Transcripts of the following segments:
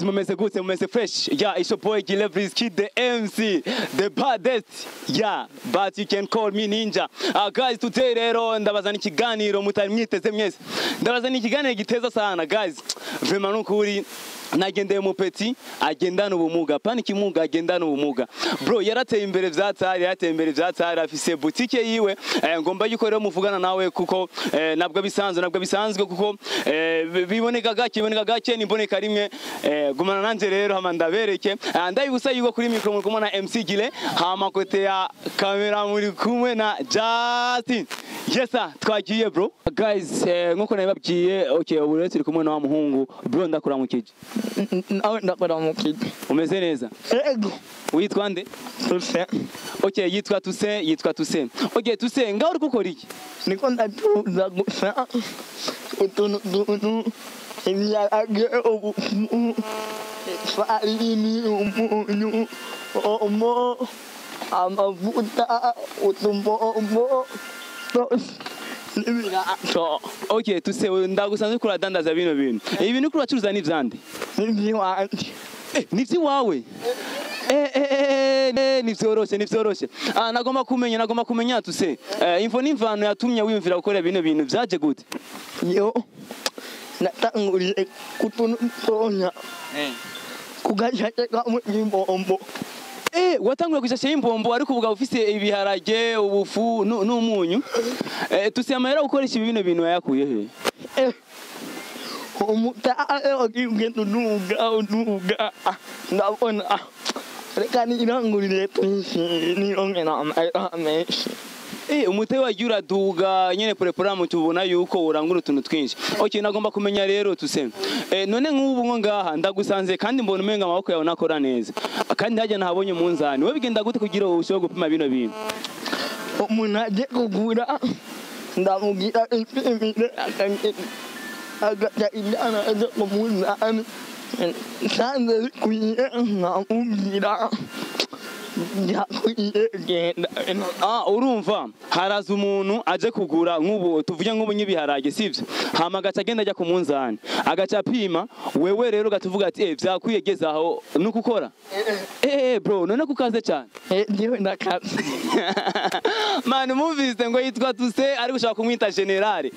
mumeze gute, mumeze fresh? Yeah, it's your boy Gilebris Kid, the MC, the baddest. Yeah, but you can call me Ninja. Guys, today rero ndabazana ikiganiro mutari mwiteze mwese. Ndabazana ikiganiro giteza sana, guys. Vraiment nukuri nagendeye mu peti agendana ubumuga, pani kimuga agendana ubumuga. Bro, yarateye imbere vyatari, afise boutique yiwe. Ngomba yuko rero muvugana nawe kuko nabwo bisanzwe kuko biboneka gake nimboneka rimwe. Gumana nanje rero hama ndabereke. Ndayibusa yuko kuri micro muri kumwe na MC Gile, hama kote ya kamera muri kumwe na Justin. Yes sir, twagiye bro. Guys, nkuko nababwiye, okay, ubu rero turi kumwe na wa muhungu. Bro, ndakuramukije. Nawe ndakuramukije. Umeze neza? Ego. Witwa nde? Tuse. Okay, yitwa Tuse. Okay, Tuse, ngaho uri gukora iki? Niko ndatuza gusa utuntu ibiharage ubufu ifarini umunyu omo amavuta utumbombo n'ibirato. Okay, Tuse, ndagusanzwe kuri adandaza bino bintu. Ibi bintu kuri bacuruza ni vyande? N'ivy'iwanje. Nivyi wawe? Nivyoroshe. Nagomba kumenya Tuse. Info n'imvano yatumye wiyumvira gukora bino bintu vyaje gute? Yo natanguriye kutunonya kugashaka mu imbombo. Watanguye gushasha imbombo ariko ubuga ufise ibiharage ubufu n'umunyu. Tuse amahera gukoresha bino bintu yakuye he? Umutare wakigenda nuga ndabona reka nirangurire twinshi nironke n'amahera menshi. Umutwe wagiye uraduga nyene programme tubona yuko urangura utuntu twinshi. Okay, nagomba kumenya rero Tuse. None nk'ubu ngo ngaha ndagusanze kandi mbona umenga amaboko yawe nakora neza. Kandi hajya nahabonye munzani. Wowe bigenda gute kugira ushobore gupima bino bintu? Umuntu aje kugura ndamugira ipimire agaca injana aje kumunzani. Sanze bikwiye nkamubwira genda. Urumva haraza umuntu aje kugura nk'ubu tuvuge nk'ubu nyibiharage sivyo, hama agaca agenda ajya ku munzani agaca apima, wewe rero gatuvuga ati vyakwiyegeza aho nuko ukora. Bro, none kukaze cyane. Ndiwe ndakaze. Man, muvise ngo yitwa Tuse ari gushaka kumwita generale.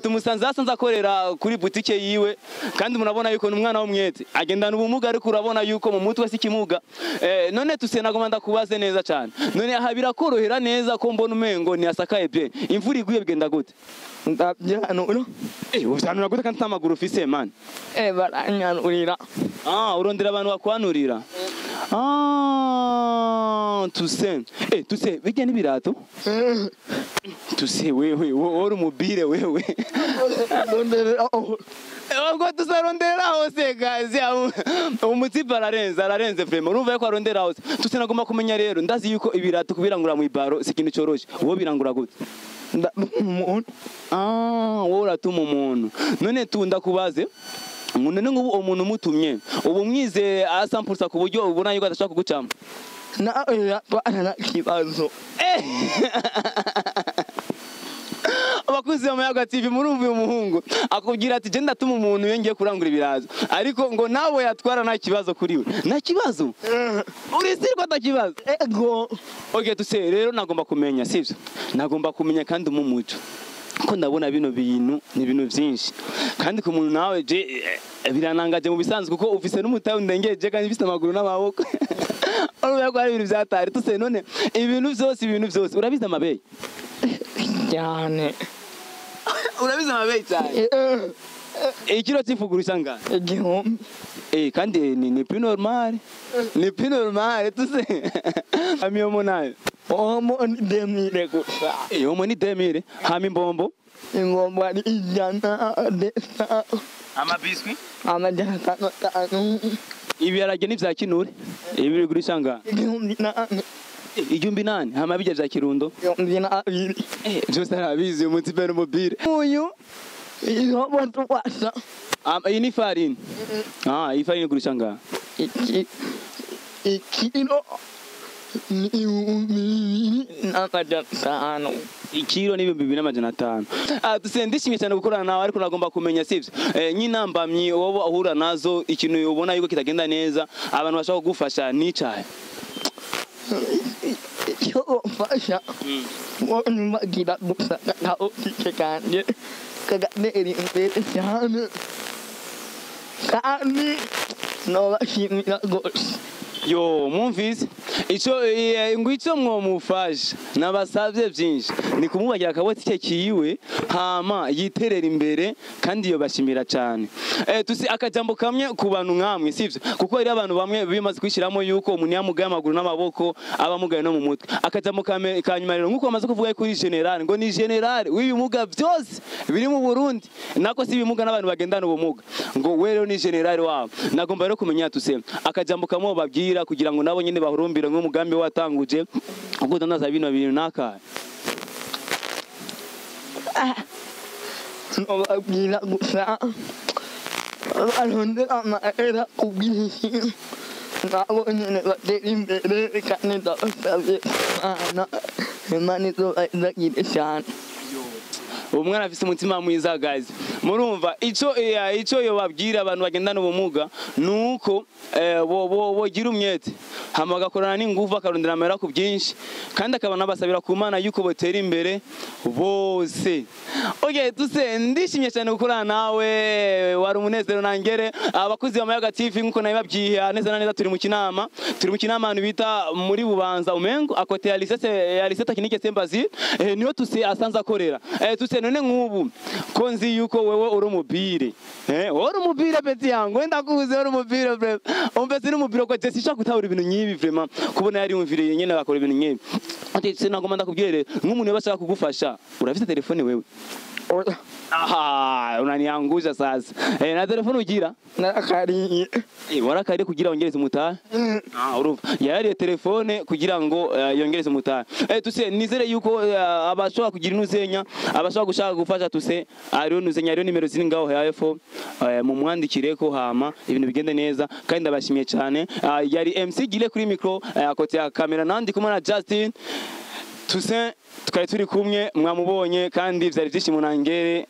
Tumusanze hasanze akorera kuri boutique yiwe kandi murabona yuko n'umwana w'umwete agendana ubumuga ariko urabona yuko mu mutwe si kimuga. None Tuse nagomba ndakubaze neza cyane. None aha birakorohera neza ko mbona umengo ni asakaye bye. Imvura iguye bigenda gute? Ndabyanura. Uvyanura gute kandi tamaguru ufise man? Baranyanurira. Urondera abantu bakwanurira. Tuse. Tuse, bijya n'ibirato? Tuse wewe, uri umubire wewe. Ndondera. Ngo tuzarondera hose guys. Umutipa ararenze vraiment. Urumva ko arondera hose. Tuse nagomba kumenya rero ndazi yuko ibirato kubirangura mu ibaro sikintu cyoroshe. Uwo birangura gute? Umuntu. Wowe uratuma umuntu. None ndakubaze. None nk'ubu umuntu mutumye ubu mwize a 100% ku buryo ubona yuko adashaka kugucama. Twana kibazo. Abakuzi b'Amayaga TV murumva uyu muhungu akubwira ati je ndatuma umuntu yengeye kurangura ibirazo ariko ngo nawe yatwara nta kibazo kuri we. Nta kibazo? Urisirwa nta kibazo? Ego. Okay, Tuse rero nagomba kumenya sivyo? Nagomba kumenya kandi umumuco ko ndabona bino bintu ni ibintu byinshi kandi ku muntu nawe je biranangaje mu bisanzwe kuko ufise n'umutayo ndengeje kandi bifise amaguru n'amaboko. Urumva ko ari ibintu byatari. Tuse none ibintu byose urabiza amabeye cyane. Urabiza amabeye cyane? Ikiro cy'ifugurusha ngana? Igihumbi. Kandi ni plus normal. Ni plus normal Tuse. Amiyomo nayo. Omo ni 2000 gusa. Omo ni 2000. Hama imbombo? Ingombo ari ijana desa. Amabiswi? Amajana 5. Ibiharage ni vya kinure? Ibi bigurisha ngana? Igihumbi nani? Hama bijya vya Kirundo? Igihumbi na abiri. Byose arabizi umutipe n'umubire. Uyu ihobo tuwasa. Iyi ni farini? Iyi farini igurisha ngana? Ikiro ni ibihumbi n'amajana atanu. ikiro ni 2500. Tuse ndishimye cyane gukorana nawe, ariko nagomba kumenya sivyo nyinambamyi wowe ahura nazo, ikintu ubona yuko kitagenda neza, abantu bashaka kugufasha nicaye. Icyo bamfasha bagira gusa ntaho kikanje kagatera imbere cyane, kandi nobashimira rwose. Yo mwumvise ico mwomufasha nabasavye vyinshi ni kumubagira akabotike kiwe hama yiterera imbere, kandi iyo bashimira cyane. Tusi akajambo kamwe ku bantu nkamwe sivyo, kuko ari abantu bamwe bimaze kwishiramo yuko umuntu yamugaye amaguru n'amaboko aba mugaye no mu mutwe. Akajambo kanyuma rero nkuko bamaze kuvuga kuri general, ngo ni general w'ibimuga byose biri mu Burundi, nako si ibimuga n'abantu bagendana ubumuga, ngo we rero ni general wabo. Nagomba rero kumenya tuse akajambo kamwe babwira kugira ngo nabo nyine bahurumbire nk'umugambi watanguje ugudandaza bino bintu naka. Nobabwira gusa barondera amahera ku bwinshi, nabo nyine batera imbere, kandi ndabasabye Imana izobagirire cyane. Umwana afise umutima mwiza guys. Murumva ico yo babwira abantu bagendana ubumuga nuko bogira umyete hama bagakorana n'ingufu, akarondera amahera ku byinshi, kandi akabana basabira ku Mana yuko botera imbere bose. Okay, tuse ndishimye cyane gukorana nawe, wari umunezero nangere. Abakuzi ba Mayaga TV nkuko nabibabwiye neza na neza, turi mu kinama ahantu bita muri Bubanza Umengo, akote ya lycée technique Sembazile, niyo tuse asanze akorera. Tuse none nk'ubu ko nzi yuko wewe uri umubire, uri umubire peti yangu, wenda kuze uri umubire bref, umbese n'umubire ko Jesse shaka gutahura ibintu nyibi vraiment, kubona yari umvire nyene bakora ibintu nyibi. Ati se nagomba ndakubwire nk'umuntu yabashaka kugufasha, urafite telefone wewe? Aha, unaniangusha sasa. Na telefone ugira? Narakariye. Warakariye kugira ongereze umutahe? Urumva. Yari telefone kugira ngo yongereze umutahe. Tuse nizere yuko abashobora kugira inuzenya, abashobora gushaka gufasha tuse ariyo nuzenya, ariyo nimero ziri ngaho hepfo, mu mwandikireko hama ibintu bigende neza, kandi ndabashimiye cyane. Yari MC Gile kuri micro, akote ya kamera nandi kumwe na Justin. Tuse tukari turi kumwe, mwamubonye kandi vyari byishimo nangere.